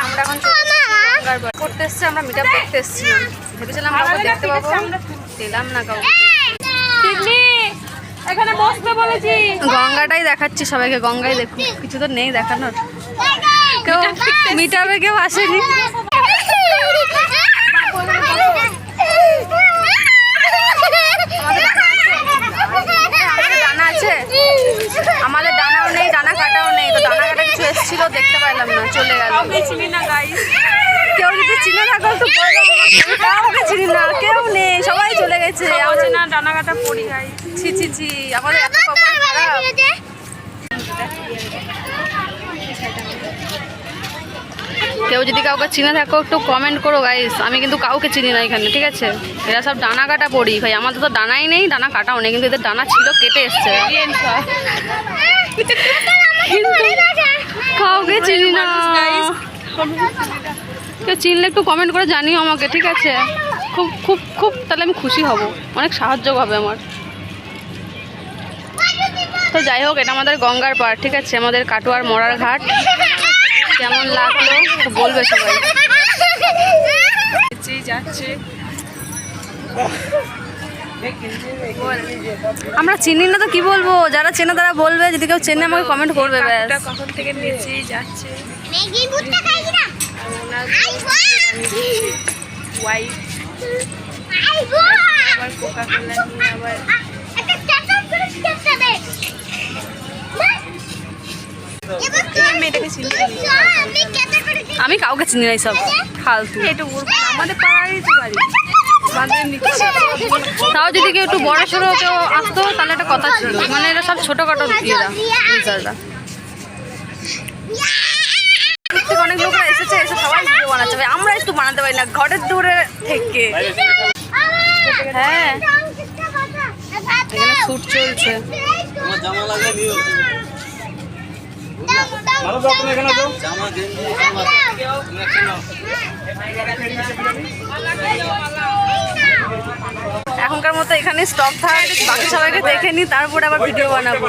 আমরা এখন করতে এসছি, আমরা মিট আপ দেখতে এসছিলাম, ভেবেছিলাম কাউকে দেখতে পাবো, পেলাম না কাউকে। এখানে বসতে বলেছি। গঙ্গাটাই দেখাচ্ছি সবাইকে, গঙ্গাই দেখুন, কিছু তো নেই দেখানোর। কেউ মিট আপে কেউ আসেনি। ডানা আছে, আমাদের ডানাও নেই, ডানা কাটাও নেই, তো ডানা কাটা কিছু এসেছিল দেখতে পাইলাম না, চলে গেল। চিনি না গাইস, কেউ যদি চিনে থাকো একটু বলো, কাউকে চিনি না, কেউ নেই, সবাই চলে গেছে। না ডানা কাটা পড়ি গাইস। ছি ছি ছি, আমাদের এত কপাল খারাপ। কেউ যদি কাউকে চিনে থাকো একটু কমেন্ট করো গাইস, আমি কিন্তু কাউকে চিনি না এখানে, ঠিক আছে? এরা সব ডানা কাটা পড়ি ভাই, আমাদের তো ডানাই নেই, ডানা কাটাও নেই, কিন্তু এদের ডানা ছিল, কেটে এসছে। কাউকে চিনি না, কেউ চিনলে একটু কমেন্ট করে জানিও আমাকে, ঠিক আছে? খুব খুব খুব তাহলে আমি খুশি হব, অনেক সাহায্য হবে আমার। তো যাই হোক, এটা আমাদের গঙ্গার পাড়, ঠিক আছে? আমাদের কাটোয়ার মরার ঘাট। কেমন লাগলো বলবে সবাই। যাচ্ছে আমরা চিনি না তো কি বলবো, যারা চেনে তারা বলবে, যদি কেউ চেনে আমাকে কমেন্ট করবে। ব্যাস, কখন থেকে নেচেই যাচ্ছে। ওয়াইফ আবার কোকা কোলা নিয়ে আবার মেয়েটাকে চিনি। আমি কাউকে চিনি না, সব ফালতু। এটা আমাদের পাড়ারই তো বাড়ি। তাও যদি কেউ একটু বড় সড়ো কেউ আসতো তাহলে একটা কথা ছিল, মানে এরা সব ছোটোখাটো ইয়েরা, ইউজাররা। অনেক লোকরা এসেছে, এসে সবাই ভিডিও বানাচ্ছে, আমরা একটু বানাতে পারি না ঘরের দূরে থেকে। হ্যাঁ, এখানে শ্যুট চলছে। এখনকার মতো এখানে স্টপ থাক, বাকি সবাইকে দেখে নি, তারপরে আবার ভিডিও বানাবো।